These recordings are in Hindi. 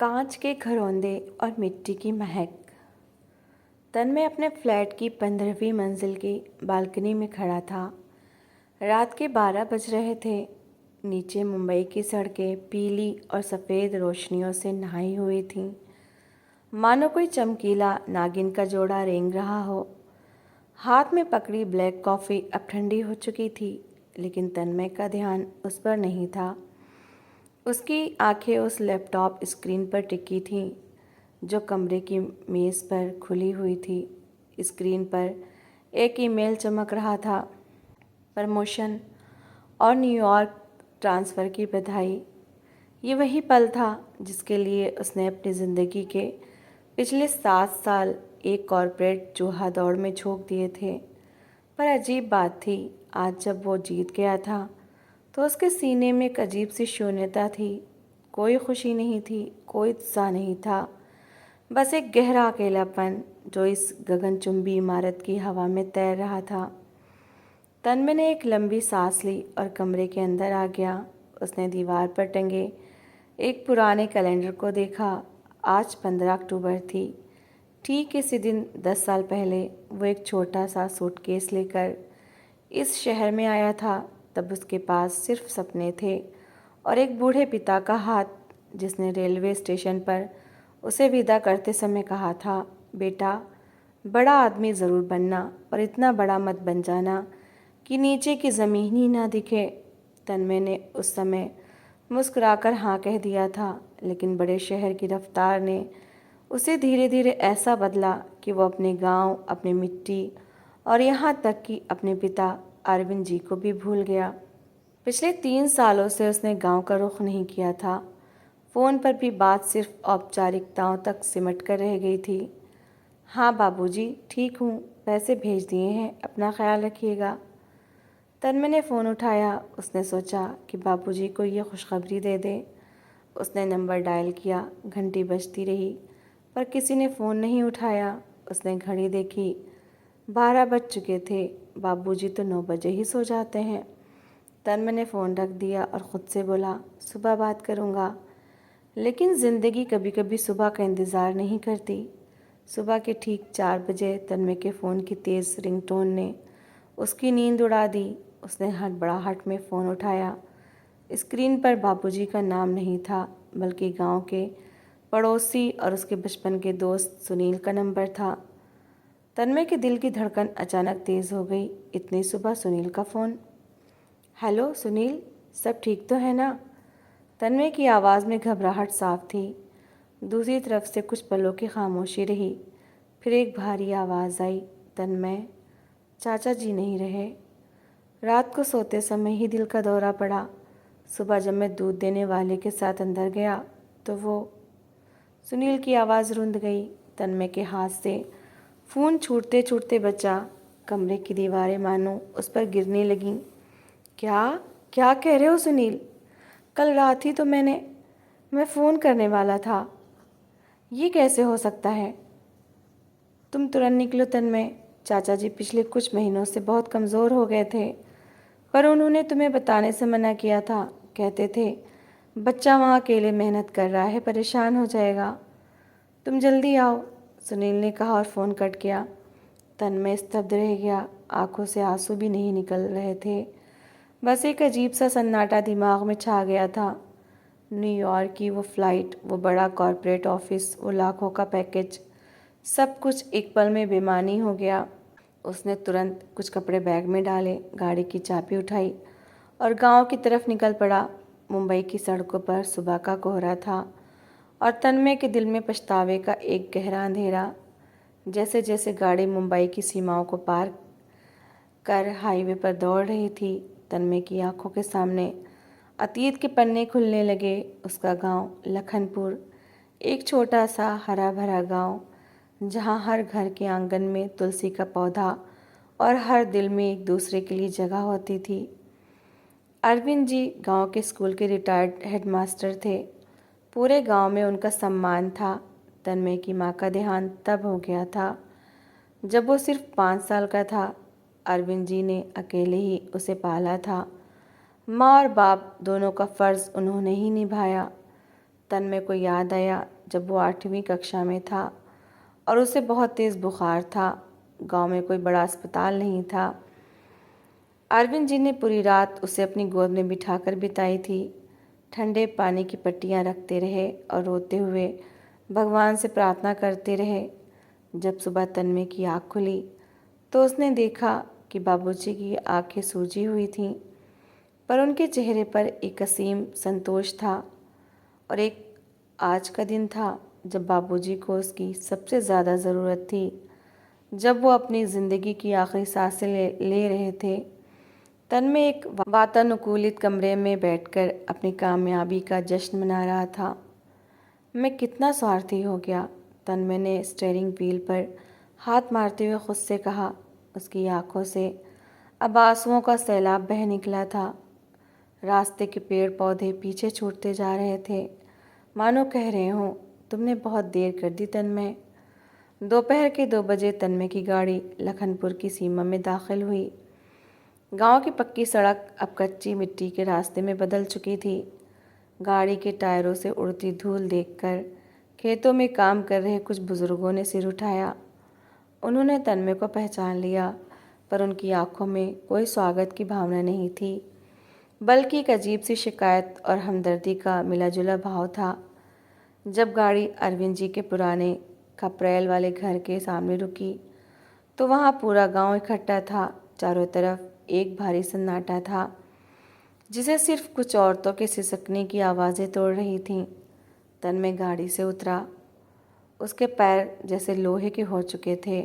कांच के घरौंदे और मिट्टी की महक। तन्मय अपने फ्लैट की 15वीं मंजिल की बालकनी में खड़ा था। रात के 12 बज रहे थे। नीचे मुंबई की सड़कें पीली और सफ़ेद रोशनियों से नहाई हुई थीं, मानो कोई चमकीला नागिन का जोड़ा रेंग रहा हो। हाथ में पकड़ी ब्लैक कॉफ़ी अब ठंडी हो चुकी थी, लेकिन तन्मय का ध्यान उस पर नहीं था। उसकी आंखें उस लैपटॉप स्क्रीन पर टिकी थीं जो कमरे की मेज़ पर खुली हुई थी। स्क्रीन पर एक ईमेल चमक रहा था, प्रमोशन और न्यूयॉर्क ट्रांसफ़र की बधाई। ये वही पल था जिसके लिए उसने अपनी ज़िंदगी के पिछले 7 साल एक कॉरपोरेट चूहा दौड़ में झोंक दिए थे। पर अजीब बात थी, आज जब वो जीत गया था तो उसके सीने में एक अजीब सी शून्यता थी। कोई खुशी नहीं थी, कोई उत्साह नहीं था, बस एक गहरा अकेलापन जो इस गगनचुंबी इमारत की हवा में तैर रहा था। तन्मय ने एक लंबी सांस ली और कमरे के अंदर आ गया। उसने दीवार पर टंगे एक पुराने कैलेंडर को देखा। आज 15 अक्टूबर थी। ठीक इसी दिन 10 साल पहले वो एक छोटा सा सूटकेस लेकर इस शहर में आया था। तब उसके पास सिर्फ सपने थे और एक बूढ़े पिता का हाथ, जिसने रेलवे स्टेशन पर उसे विदा करते समय कहा था, बेटा, बड़ा आदमी ज़रूर बनना और इतना बड़ा मत बन जाना कि नीचे की ज़मीन ही ना दिखे। तन्मय ने उस समय मुस्कुराकर हाँ कह दिया था, लेकिन बड़े शहर की रफ्तार ने उसे धीरे धीरे ऐसा बदला कि वो अपने गांव, अपनी मिट्टी और यहाँ तक कि अपने पिता अरविंद जी को भी भूल गया। पिछले 3 सालों से उसने गांव का रुख नहीं किया था। फ़ोन पर भी बात सिर्फ औपचारिकताओं तक सिमट कर रह गई थी। हाँ बाबूजी, ठीक हूँ, पैसे भेज दिए हैं, अपना ख्याल रखिएगा। तन्मय ने फ़ोन उठाया। उसने सोचा कि बाबूजी को ये खुशखबरी दे दे। उसने नंबर डायल किया। घंटी बजती रही पर किसी ने फ़ोन नहीं उठाया। उसने घड़ी देखी, 12 बज चुके थे। बाबूजी तो 9 बजे ही सो जाते हैं। तन्मय ने फ़ोन रख दिया और ख़ुद से बोला, सुबह बात करूँगा। लेकिन ज़िंदगी कभी कभी सुबह का इंतज़ार नहीं करती। सुबह के ठीक 4 बजे तन्मय के फ़ोन की तेज़ रिंगटोन ने उसकी नींद उड़ा दी। उसने हड़बड़ाहट में फ़ोन उठाया। स्क्रीन पर बाबूजी का नाम नहीं था, बल्कि गांव के पड़ोसी और उसके बचपन के दोस्त सुनील का नंबर था। तन्मय के दिल की धड़कन अचानक तेज़ हो गई। इतनी सुबह सुनील का फ़ोन। हेलो सुनील, सब ठीक तो है ना? तन्मय की आवाज़ में घबराहट साफ थी। दूसरी तरफ से कुछ पलों की खामोशी रही। फिर एक भारी आवाज़ आई, तन्मय, चाचा जी नहीं रहे। रात को सोते समय ही दिल का दौरा पड़ा। सुबह जब मैं दूध देने वाले के साथ अंदर गया तो वो। सुनील की आवाज़ रुंध गई। तन्मय के हाथ से फ़ोन छूटते छूटते बचा। कमरे की दीवारें मानो उस पर गिरने लगीं। क्या क्या कह रहे हो सुनील? कल रात ही तो मैं फ़ोन करने वाला था। ये कैसे हो सकता है? तुम तुरंत निकलो तन्मय। चाचा जी पिछले कुछ महीनों से बहुत कमज़ोर हो गए थे, पर उन्होंने तुम्हें बताने से मना किया था। कहते थे बच्चा वहाँ अकेले मेहनत कर रहा है, परेशान हो जाएगा। तुम जल्दी आओ, सुनील ने कहा और फ़ोन कट गया। तन्मय स्तब्ध रह गया। आंखों से आंसू भी नहीं निकल रहे थे। बस एक अजीब सा सन्नाटा दिमाग में छा गया था। न्यूयॉर्क की वो फ़्लाइट, वो बड़ा कॉरपोरेट ऑफिस, वो लाखों का पैकेज, सब कुछ एक पल में बेमानी हो गया। उसने तुरंत कुछ कपड़े बैग में डाले, गाड़ी की चाबी उठाई और गांव की तरफ निकल पड़ा। मुंबई की सड़कों पर सुबह का कोहरा था और तन्मय के दिल में पछतावे का एक गहरा अंधेरा। जैसे जैसे गाड़ी मुंबई की सीमाओं को पार कर हाईवे पर दौड़ रही थी, तन्मय की आंखों के सामने अतीत के पन्ने खुलने लगे। उसका गांव लखनपुर, एक छोटा सा हरा भरा गांव जहां हर घर के आंगन में तुलसी का पौधा और हर दिल में एक दूसरे के लिए जगह होती थी। अरविंद जी गांव के स्कूल के रिटायर्ड हेडमास्टर थे। पूरे गांव में उनका सम्मान था। तन्मय की माँ का देहांत तब हो गया था जब वो सिर्फ 5 साल का था। अरविंद जी ने अकेले ही उसे पाला था। माँ और बाप दोनों का फ़र्ज़ उन्होंने ही निभाया। तन्मय को याद आया जब वो 8वीं कक्षा में था और उसे बहुत तेज़ बुखार था। गांव में कोई बड़ा अस्पताल नहीं था। अरविंद जी ने पूरी रात उसे अपनी गोद में बिठाकर बिताई थी। ठंडे पानी की पट्टियाँ रखते रहे और रोते हुए भगवान से प्रार्थना करते रहे। जब सुबह तन्मय की आँख खुली तो उसने देखा कि बाबूजी की आंखें सूजी हुई थीं, पर उनके चेहरे पर एक असीम संतोष था। और एक आज का दिन था जब बाबूजी को उसकी सबसे ज़्यादा ज़रूरत थी। जब वो अपनी ज़िंदगी की आखिरी सांसें ले रहे थे, तन्मय एक वातानुकूलित कमरे में बैठकर अपनी कामयाबी का जश्न मना रहा था। मैं कितना स्वार्थी हो गया, तन्मय ने स्टीयरिंग व्हील पर हाथ मारते हुए खुद से कहा। उसकी आंखों से अब आंसुओं का सैलाब बह निकला था। रास्ते के पेड़ पौधे पीछे छूटते जा रहे थे, मानो कह रहे हों, तुमने बहुत देर कर दी तन्मय। दोपहर के 2 बजे तन्मय की गाड़ी लखनपुर की सीमा में दाखिल हुई। गांव की पक्की सड़क अब कच्ची मिट्टी के रास्ते में बदल चुकी थी। गाड़ी के टायरों से उड़ती धूल देखकर खेतों में काम कर रहे कुछ बुजुर्गों ने सिर उठाया। उन्होंने तन्मय को पहचान लिया, पर उनकी आंखों में कोई स्वागत की भावना नहीं थी, बल्कि एक अजीब सी शिकायत और हमदर्दी का मिला-जुला भाव था। जब गाड़ी अरविंद जी के पुराने खपरेल वाले घर के सामने रुकी, तो वहाँ पूरा गांव इकट्ठा था। चारों तरफ एक भारी सन्नाटा था, जिसे सिर्फ कुछ औरतों के सिसकने की आवाज़ें तोड़ रही थीं। तन्मय गाड़ी से उतरा। उसके पैर जैसे लोहे के हो चुके थे।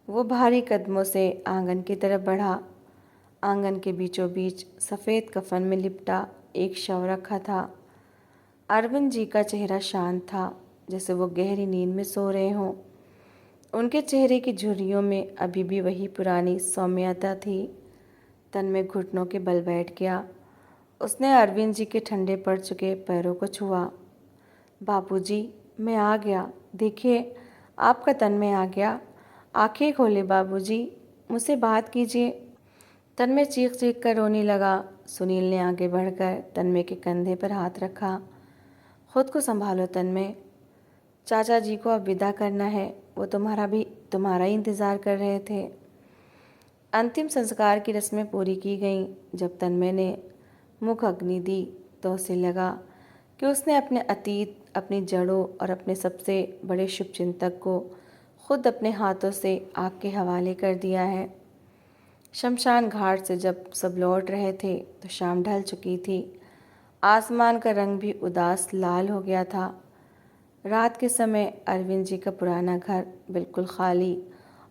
वो भारी कदमों से आंगन की तरफ बढ़ा। आंगन के बीचों बीच सफ़ेद कफन में लिपटा एक शव रखा था। अरविंद जी का चेहरा शांत था, जैसे वो गहरी नींद में सो रहे हों। उनके चेहरे की झुर्रियों में अभी भी वही पुरानी सौम्यता थी। तन्मय घुटनों के बल बैठ गया। उसने अरविंद जी के ठंडे पड़ चुके पैरों को छुआ। बाबूजी, मैं आ गया। देखिए, आपका तन्मय आ गया। आंखें खोले बाबूजी, मुझसे बात कीजिए। तन्मय चीख चीख कर रोने लगा। सुनील ने आगे बढ़कर तन्मय के कंधे पर हाथ रखा। खुद को संभालो तन्मय, चाचा जी को अब विदा करना है। वो तुम्हारा ही इंतज़ार कर रहे थे। अंतिम संस्कार की रस्में पूरी की गईं। जब तन्मय ने मुख अग्नि दी तो उसे लगा कि उसने अपने अतीत, अपनी जड़ों और अपने सबसे बड़े शुभचिंतक को खुद अपने हाथों से आग के हवाले कर दिया है। शमशान घाट से जब सब लौट रहे थे तो शाम ढल चुकी थी। आसमान का रंग भी उदास लाल हो गया था। रात के समय अरविंद जी का पुराना घर बिल्कुल खाली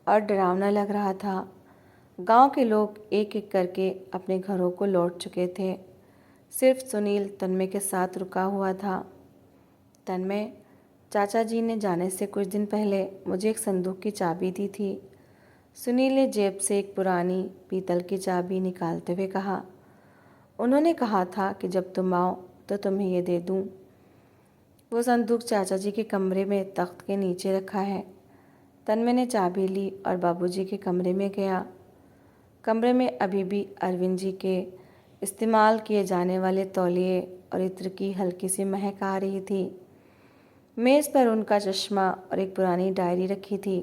और डरावना लग रहा था। गांव के लोग एक एक करके अपने घरों को लौट चुके थे। सिर्फ सुनील तन्मय के साथ रुका हुआ था। तन्मय, चाचा जी ने जाने से कुछ दिन पहले मुझे एक संदूक की चाबी दी थी। सुनील ने जेब से एक पुरानी पीतल की चाबी निकालते हुए कहा। उन्होंने कहा था कि जब तुम आओ तो तुम्हें ये दे दूं। वो संदूक चाचा जी के कमरे में तख्त के नीचे रखा है। तन्मय ने चाबी ली और बाबूजी के कमरे में गया। कमरे में अभी भी अरविंद जी के इस्तेमाल किए जाने वाले तौलिए और इत्र की हल्की सी महक आ रही थी। मेज़ पर उनका चश्मा और एक पुरानी डायरी रखी थी।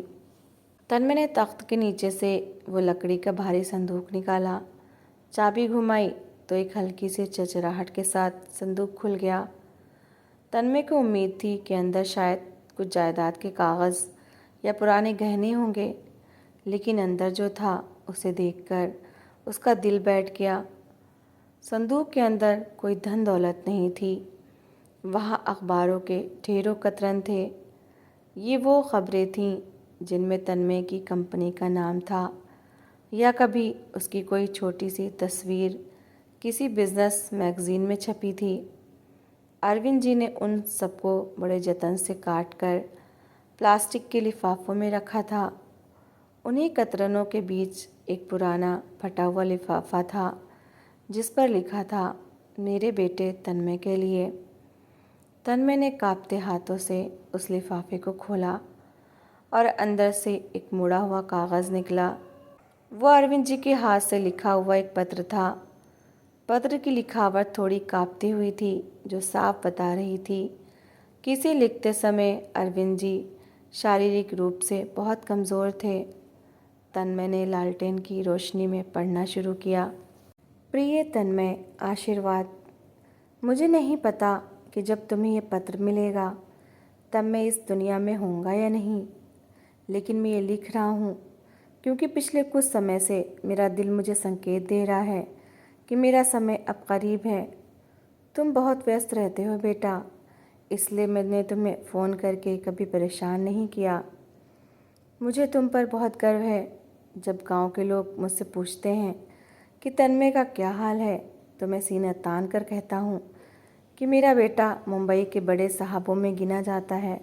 तन्मय ने तख्त के नीचे से वो लकड़ी का भारी संदूक निकाला। चाबी घुमाई तो एक हल्की सी चरचराहट के साथ संदूक खुल गया। तन्मय को उम्मीद थी कि अंदर शायद कुछ जायदाद के कागज़ या पुराने गहने होंगे, लेकिन अंदर जो था उसे देखकर उसका दिल बैठ गया। संदूक के अंदर कोई धन दौलत नहीं थी। वहाँ अखबारों के ढेरों कतरन थे। ये वो खबरें थीं जिनमें तन्मय की कंपनी का नाम था, या कभी उसकी कोई छोटी सी तस्वीर किसी बिजनेस मैगजीन में छपी थी। अरविंद जी ने उन सबको बड़े जतन से काट कर प्लास्टिक के लिफाफों में रखा था। उन्हीं कतरनों के बीच एक पुराना फटा हुआ लिफाफा था जिस पर लिखा था, मेरे बेटे तन्मय के लिए। तन्मय ने कांपते हाथों से उस लिफाफे को खोला और अंदर से एक मुड़ा हुआ कागज़ निकला। वो अरविंद जी के हाथ से लिखा हुआ एक पत्र था। पत्र की लिखावट थोड़ी कांपती हुई थी, जो साफ बता रही थी किसी लिखते समय अरविंद जी शारीरिक रूप से बहुत कमज़ोर थे। तन्मय ने लालटेन की रोशनी में पढ़ना शुरू किया। प्रिय तन्मय, आशीर्वाद। मुझे नहीं पता कि जब तुम्हें ये पत्र मिलेगा तब मैं इस दुनिया में होऊंगा या नहीं, लेकिन मैं ये लिख रहा हूँ क्योंकि पिछले कुछ समय से मेरा दिल मुझे संकेत दे रहा है कि मेरा समय अब करीब है। तुम बहुत व्यस्त रहते हो बेटा, इसलिए मैंने तुम्हें फ़ोन करके कभी परेशान नहीं किया। मुझे तुम पर बहुत गर्व है। जब गांव के लोग मुझसे पूछते हैं कि तन्मय का क्या हाल है, तो मैं सीना तान कर कहता हूँ कि मेरा बेटा मुंबई के बड़े साहबों में गिना जाता है।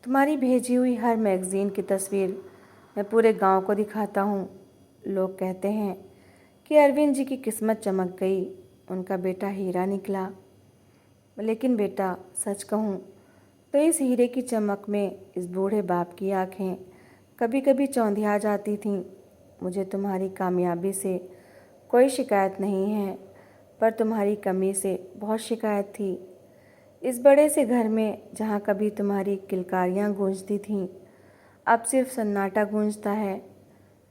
तुम्हारी भेजी हुई हर मैगज़ीन की तस्वीर मैं पूरे गांव को दिखाता हूँ। लोग कहते हैं कि अरविंद जी की किस्मत चमक गई, उनका बेटा हीरा निकला। लेकिन बेटा, सच कहूँ तो इस हीरे की चमक में इस बूढ़े बाप की आंखें कभी कभी चौंधिया जाती थीं। मुझे तुम्हारी कामयाबी से कोई शिकायत नहीं है, पर तुम्हारी कमी से बहुत शिकायत थी। इस बड़े से घर में जहाँ कभी तुम्हारी किलकारियाँ गूंजती थीं, अब सिर्फ सन्नाटा गूंजता है।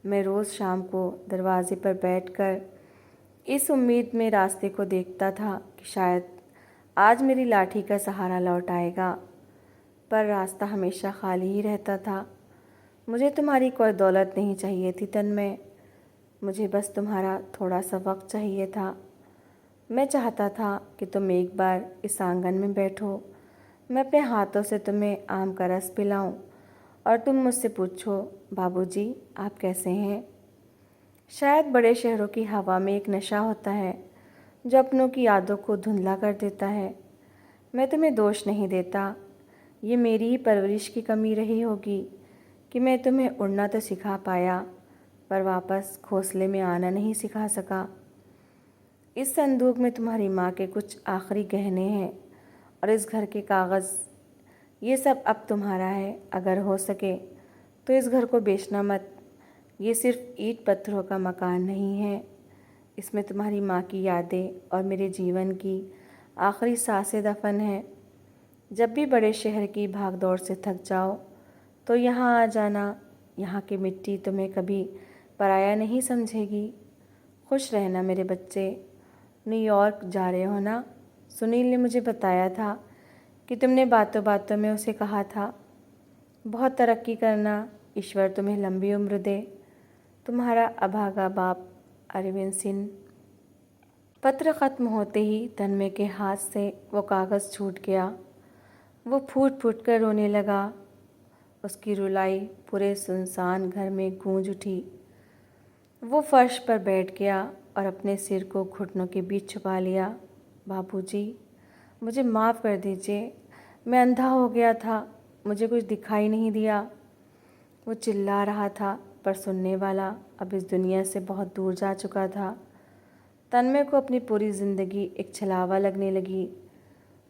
मैं रोज़ शाम को दरवाजे पर बैठकर इस उम्मीद में रास्ते को देखता था कि शायद आज मेरी लाठी का सहारा लौट आएगा, पर रास्ता हमेशा खाली ही रहता था। मुझे तुम्हारी कोई दौलत नहीं चाहिए थी तन्मय, मुझे बस तुम्हारा थोड़ा सा वक्त चाहिए था। मैं चाहता था कि तुम एक बार इस आंगन में बैठो, मैं अपने हाथों से तुम्हें आम का रस पिलाऊं और तुम मुझसे पूछो, बाबूजी आप कैसे हैं। शायद बड़े शहरों की हवा में एक नशा होता है जो अपनों की यादों को धुंधला कर देता है। मैं तुम्हें दोष नहीं देता, ये मेरी ही परवरिश की कमी रही होगी कि मैं तुम्हें उड़ना तो सिखा पाया, पर वापस घोंसले में आना नहीं सिखा सका। इस संदूक में तुम्हारी माँ के कुछ आखिरी गहने हैं और इस घर के कागज़, ये सब अब तुम्हारा है। अगर हो सके तो इस घर को बेचना मत। ये सिर्फ ईंट पत्थरों का मकान नहीं है, इसमें तुम्हारी माँ की यादें और मेरे जीवन की आखिरी सांसें दफन है। जब भी बड़े शहर की भागदौड़ से थक जाओ तो यहाँ आ जाना, यहाँ की मिट्टी तुम्हें कभी पराया नहीं समझेगी। खुश रहना मेरे बच्चे। न्यूयॉर्क जा रहे हो ना? सुनील ने मुझे बताया था कि तुमने बातों बातों में उसे कहा था। बहुत तरक्की करना, ईश्वर तुम्हें लंबी उम्र दे। तुम्हारा अभागा बाप, अरविंद सिंह। पत्र ख़त्म होते ही तन्मय के हाथ से वो कागज़ छूट गया। वो फूट फूट कर रोने लगा। उसकी रुलाई पूरे सुनसान घर में गूंज उठी। वो फर्श पर बैठ गया और अपने सिर को घुटनों के बीच छुपा लिया। बाबूजी, मुझे माफ़ कर दीजिए, मैं अंधा हो गया था, मुझे कुछ दिखाई नहीं दिया। वो चिल्ला रहा था, पर सुनने वाला अब इस दुनिया से बहुत दूर जा चुका था। तन्मय को अपनी पूरी ज़िंदगी एक छलावा लगने लगी।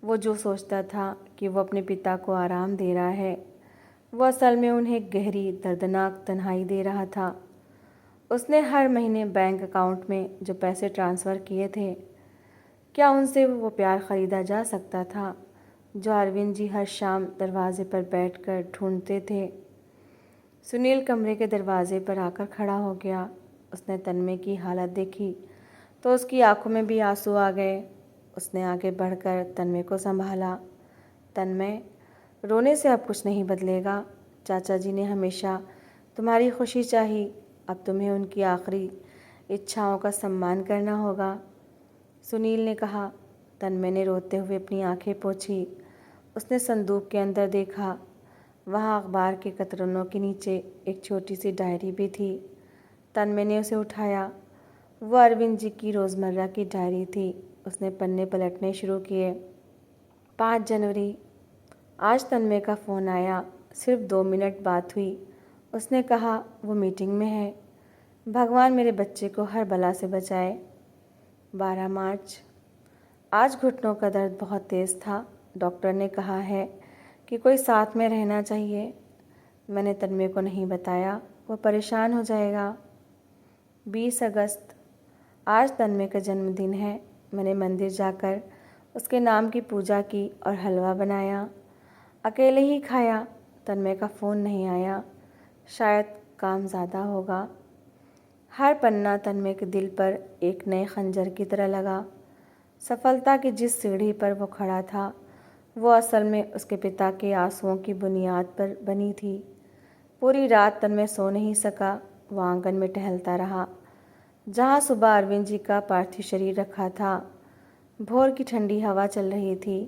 वो जो सोचता था कि वो अपने पिता को आराम दे रहा है, वो असल में उन्हें गहरी दर्दनाक तन्हाई दे रहा था। उसने हर महीने बैंक अकाउंट में जो पैसे ट्रांसफ़र किए थे, क्या उनसे वो प्यार ख़रीदा जा सकता था जो अरविंद जी हर शाम दरवाजे पर बैठकर ढूंढते थे। सुनील कमरे के दरवाजे पर आकर खड़ा हो गया। उसने तन्मय की हालत देखी तो उसकी आंखों में भी आंसू आ गए। उसने आगे बढ़कर तन्मय को संभाला। तन्मय, रोने से अब कुछ नहीं बदलेगा। चाचा जी ने हमेशा तुम्हारी खुशी चाही, अब तुम्हें उनकी आखिरी इच्छाओं का सम्मान करना होगा, सुनील ने कहा। तन्मय ने रोते हुए अपनी आंखें पोंछी। उसने संदूक के अंदर देखा। वहाँ अखबार के कतरनों के नीचे एक छोटी सी डायरी भी थी। तन्मय ने उसे उठाया। वो अरविंद जी की रोज़मर्रा की डायरी थी। उसने पन्ने पलटने शुरू किए। 5 जनवरी। आज तन्मय का फ़ोन आया। सिर्फ 2 मिनट बात हुई। उसने कहा वो मीटिंग में है। भगवान मेरे बच्चे को हर बला से बचाए। 12 मार्च। आज घुटनों का दर्द बहुत तेज़ था। डॉक्टर ने कहा है कि कोई साथ में रहना चाहिए। मैंने तन्मय को नहीं बताया, वो परेशान हो जाएगा। 20 अगस्त। आज तन्मय का जन्मदिन है। मैंने मंदिर जाकर उसके नाम की पूजा की और हलवा बनाया। अकेले ही खाया। तन्मय का फ़ोन नहीं आया, शायद काम ज़्यादा होगा। हर पन्ना तन्मय के दिल पर एक नए खंजर की तरह लगा। सफलता की जिस सीढ़ी पर वो खड़ा था, वो असल में उसके पिता के आंसुओं की बुनियाद पर बनी थी। पूरी रात तन्मय सो नहीं सका। वो आंगन में टहलता रहा, जहाँ सुबह अरविंद जी का पार्थिव शरीर रखा था। भोर की ठंडी हवा चल रही थी।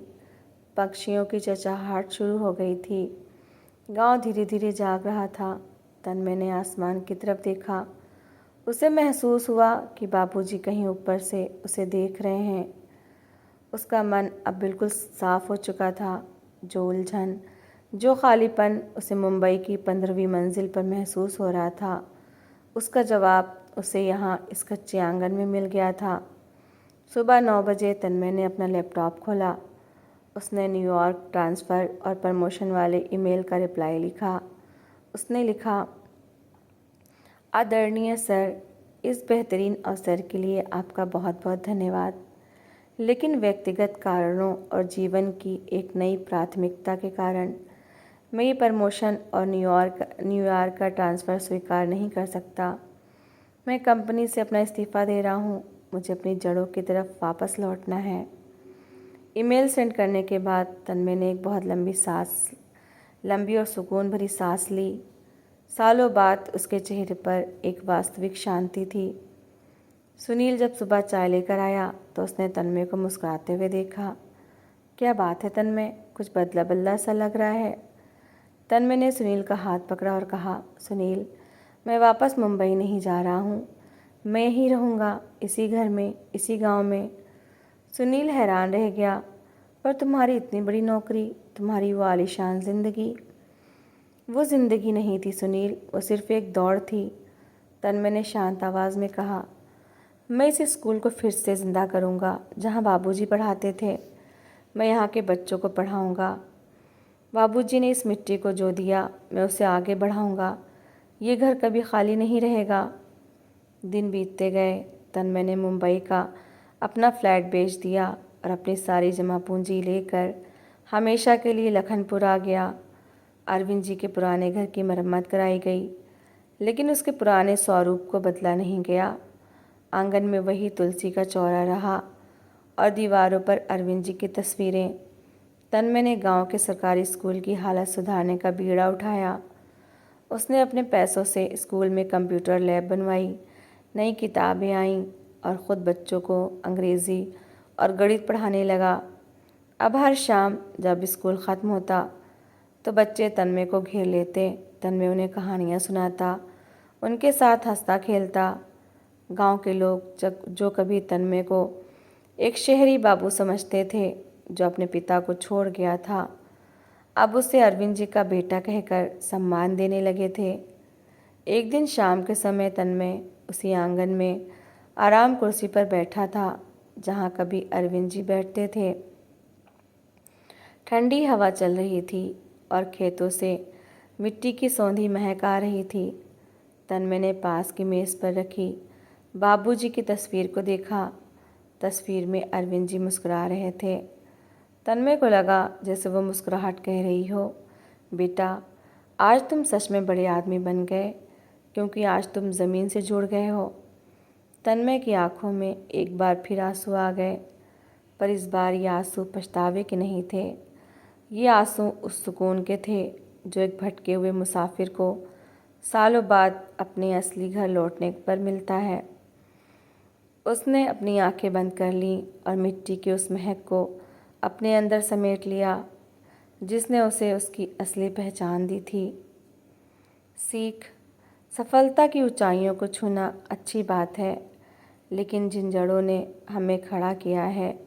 पक्षियों की चहचहाहट शुरू हो गई थी। गांव धीरे धीरे जाग रहा था। तन्मय ने आसमान की तरफ देखा। उसे महसूस हुआ कि बाबूजी कहीं ऊपर से उसे देख रहे हैं। उसका मन अब बिल्कुल साफ हो चुका था। जो उलझन, जो खालीपन उसे मुंबई की 15वीं मंजिल पर महसूस हो रहा था, उसका जवाब उसे यहाँ इस कच्चे आंगन में मिल गया था। सुबह 9 बजे तन्मय ने अपना लैपटॉप खोला। उसने न्यूयॉर्क ट्रांसफ़र और प्रमोशन वाले ईमेल का रिप्लाई लिखा। उसने लिखा, आदरणीय सर, इस बेहतरीन अवसर के लिए आपका बहुत बहुत धन्यवाद, लेकिन व्यक्तिगत कारणों और जीवन की एक नई प्राथमिकता के कारण मैं ये प्रमोशन और न्यूयॉर्क का ट्रांसफ़र स्वीकार नहीं कर सकता। मैं कंपनी से अपना इस्तीफ़ा दे रहा हूँ। मुझे अपनी जड़ों की तरफ वापस लौटना है। ईमेल सेंड करने के बाद तन्मय ने एक बहुत लंबी और सुकून भरी सांस ली। सालों बाद उसके चेहरे पर एक वास्तविक शांति थी। सुनील जब सुबह चाय लेकर आया तो उसने तन्मय को मुस्कुराते हुए देखा। क्या बात है तन्मय, कुछ बदला बदला सा लग रहा है। तन्मय ने सुनील का हाथ पकड़ा और कहा, सुनील, मैं वापस मुंबई नहीं जा रहा हूँ। मैं यहीं रहूँगा, इसी घर में, इसी गांव में। सुनील हैरान रह गया। पर तुम्हारी इतनी बड़ी नौकरी, तुम्हारी वो आलीशान ज़िंदगी। वो ज़िंदगी नहीं थी सुनील, वो सिर्फ़ एक दौड़ थी। तन्मय ने शांत आवाज़ में कहा, मैं इस स्कूल को फिर से ज़िंदा करूँगा जहाँ बाबूजी पढ़ाते थे। मैं यहाँ के बच्चों को पढ़ाऊँगा। बाबूजी ने इस मिट्टी को जो दिया, मैं उसे आगे बढ़ाऊँगा। ये घर कभी खाली नहीं रहेगा। दिन बीतते गए। तन्मय ने मुंबई का अपना फ्लैट बेच दिया और अपनी सारी जमा पूंजी लेकर हमेशा के लिए लखनपुर आ गया। अरविंद जी के पुराने घर की मरम्मत कराई गई, लेकिन उसके पुराने स्वरूप को बदला नहीं गया। आंगन में वही तुलसी का चौरा रहा और दीवारों पर अरविंद जी की तस्वीरें। तन्मय ने गांव के सरकारी स्कूल की हालत सुधारने का बीड़ा उठाया। उसने अपने पैसों से स्कूल में कंप्यूटर लैब बनवाई, नई किताबें आईं और ख़ुद बच्चों को अंग्रेज़ी और गणित पढ़ाने लगा। अब हर शाम जब स्कूल ख़त्म होता तो बच्चे तन्मय को घेर लेते। तन्मय उन्हें कहानियाँ सुनाता, उनके साथ हंसता खेलता। गांव के लोग जो कभी तन्मय को एक शहरी बाबू समझते थे जो अपने पिता को छोड़ गया था, अब उसे अरविंद जी का बेटा कहकर सम्मान देने लगे थे। एक दिन शाम के समय तन्मय उसी आंगन में आराम कुर्सी पर बैठा था जहाँ कभी अरविंद जी बैठते थे। ठंडी हवा चल रही थी और खेतों से मिट्टी की सौंधी महक आ रही थी। तन्मय ने पास की मेज़ पर रखी बाबूजी की तस्वीर को देखा। तस्वीर में अरविंद जी मुस्कुरा रहे थे। तन्मय को लगा जैसे वो मुस्कुराहट कह रही हो, बेटा, आज तुम सच में बड़े आदमी बन गए, क्योंकि आज तुम ज़मीन से जुड़ गए हो। तन्मय की आंखों में एक बार फिर आंसू आ गए, पर इस बार ये आंसू पछतावे के नहीं थे। ये आंसू उस सुकून के थे जो एक भटके हुए मुसाफिर को सालों बाद अपने असली घर लौटने पर मिलता है। उसने अपनी आंखें बंद कर लीं और मिट्टी की उस महक को अपने अंदर समेट लिया जिसने उसे उसकी असली पहचान दी थी। सीख, सफलता की ऊंचाइयों को छूना अच्छी बात है, लेकिन जिन जड़ों ने हमें खड़ा किया है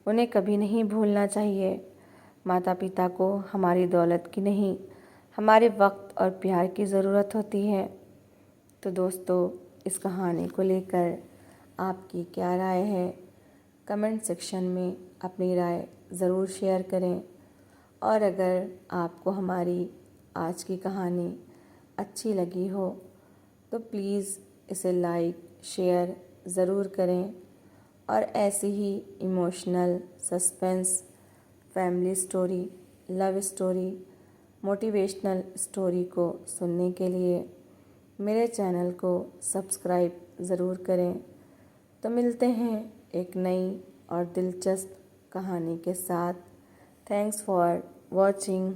उन्हें कभी नहीं भूलना चाहिए। माता पिता को हमारी दौलत की नहीं, हमारे वक्त और प्यार की ज़रूरत होती है। तो दोस्तों, इस कहानी को लेकर आपकी क्या राय है? कमेंट सेक्शन में अपनी राय ज़रूर शेयर करें। और अगर आपको हमारी आज की कहानी अच्छी लगी हो तो प्लीज़ इसे लाइक शेयर ज़रूर करें और ऐसी ही emotional, suspense, family story, love story, motivational story को सुनने के लिए मेरे चैनल को सब्सक्राइब ज़रूर करें। तो मिलते हैं एक नई और दिलचस्प कहानी के साथ। Thanks for watching.